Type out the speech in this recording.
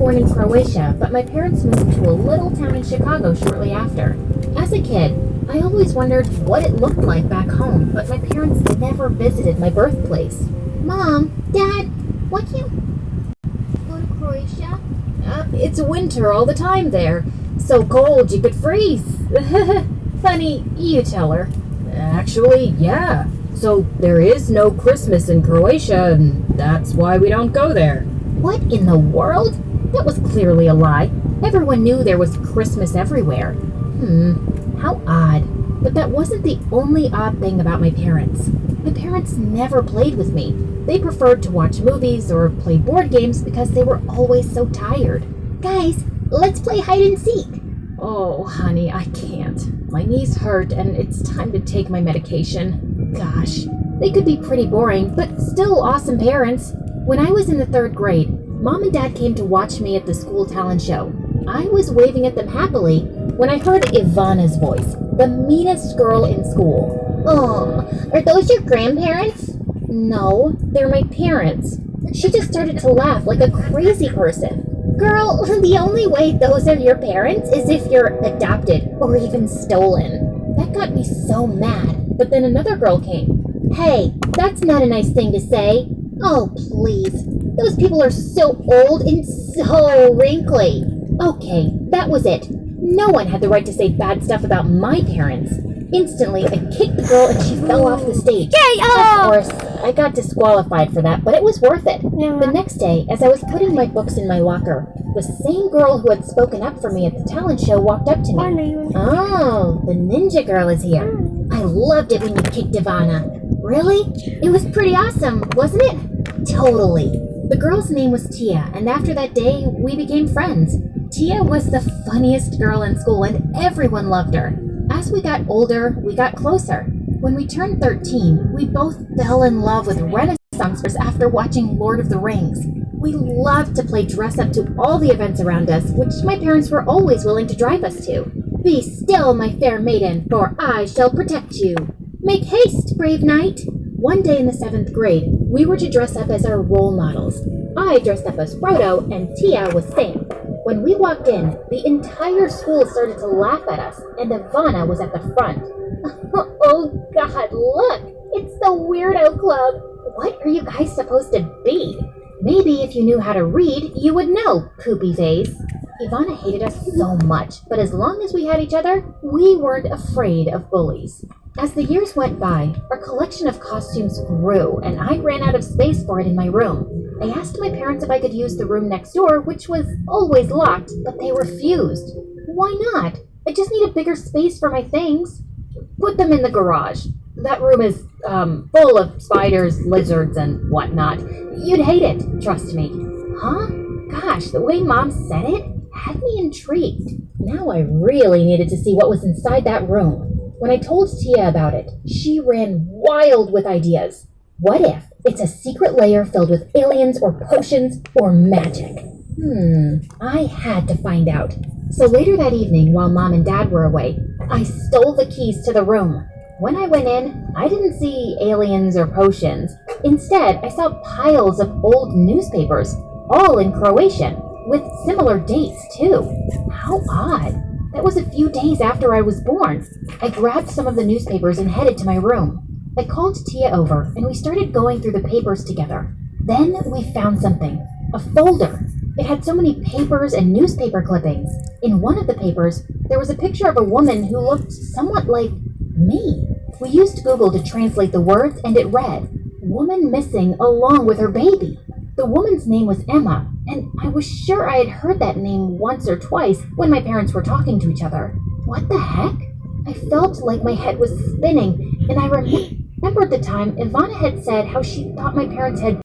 born in Croatia, but my parents moved to a little town in Chicago shortly after. As a kid, I always wondered what it looked like back home, but my parents never visited my birthplace. Mom, Dad, why can't we go to Croatia? It's winter all the time there. So cold you could freeze. Honey, you tell her. Actually, yeah. So there is no Christmas in Croatia, and that's why we don't go there. What in the world? That was clearly a lie. Everyone knew there was Christmas everywhere. How odd. But that wasn't the only odd thing about my parents. My parents never played with me. They preferred to watch movies or play board games because they were always so tired. Guys, let's play hide and seek. Oh, honey, I can't. My knees hurt and it's time to take my medication. Gosh, they could be pretty boring, but still awesome parents. When I was in the 3rd grade, Mom and Dad came to watch me at the school talent show. I was waving at them happily when I heard Ivana's voice, the meanest girl in school. Oh, are those your grandparents? No, they're my parents. She just started to laugh like a crazy person. Girl, the only way those are your parents is if you're adopted or even stolen. That got me so mad, but then another girl came. Hey, that's not a nice thing to say. Oh, please. Those people are so old and so wrinkly. Okay, that was it. No one had the right to say bad stuff about my parents. Instantly, I kicked the girl and she fell off the stage. Of course, I got disqualified for that, but it was worth it. The next day, as I was putting my books in my locker, the same girl who had spoken up for me at the talent show walked up to me. Oh, the ninja girl is here. I loved it when you kicked Ivana. Really? It was pretty awesome, wasn't it? Totally. The girl's name was Tia, and after that day, we became friends. Tia was the funniest girl in school, and everyone loved her. As we got older, we got closer. When we turned 13, we both fell in love with Renaissance after watching Lord of the Rings. We loved to play dress up to all the events around us, which my parents were always willing to drive us to. Be still, my fair maiden, for I shall protect you. Make haste, brave knight. One day in the 7th grade, we were to dress up as our role models. I dressed up as Frodo, and Tia was Sam. When we walked in, the entire school started to laugh at us, and Ivana was at the front. Oh God, look! It's the Weirdo Club! What are you guys supposed to be? Maybe if you knew how to read, you would know, poopy face. Ivana hated us so much, but as long as we had each other, we weren't afraid of bullies. As the years went by, our collection of costumes grew, and I ran out of space for it in my room. I asked my parents if I could use the room next door, which was always locked, but they refused. Why not? I just need a bigger space for my things. Put them in the garage. That room is, full of spiders, lizards, and whatnot. You'd hate it, trust me. Huh? Gosh, the way Mom said it had me intrigued. Now I really needed to see what was inside that room. When I told Tia about it, she ran wild with ideas. What if it's a secret lair filled with aliens or potions or magic? I had to find out. So later that evening, while Mom and Dad were away, I stole the keys to the room. When I went in, I didn't see aliens or potions. Instead, I saw piles of old newspapers, all in Croatian, with similar dates too. How odd. That was a few days after I was born. I grabbed some of the newspapers and headed to my room. I called Tia over, and we started going through the papers together. Then we found something. A folder. It had so many papers and newspaper clippings. In one of the papers, there was a picture of a woman who looked somewhat like me. We used Google to translate the words, and it read, "Woman missing along with her baby." The woman's name was Emma, and I was sure I had heard that name once or twice when my parents were talking to each other. What the heck? I felt like my head was spinning, and I remembered the time Ivana had said how she thought my parents had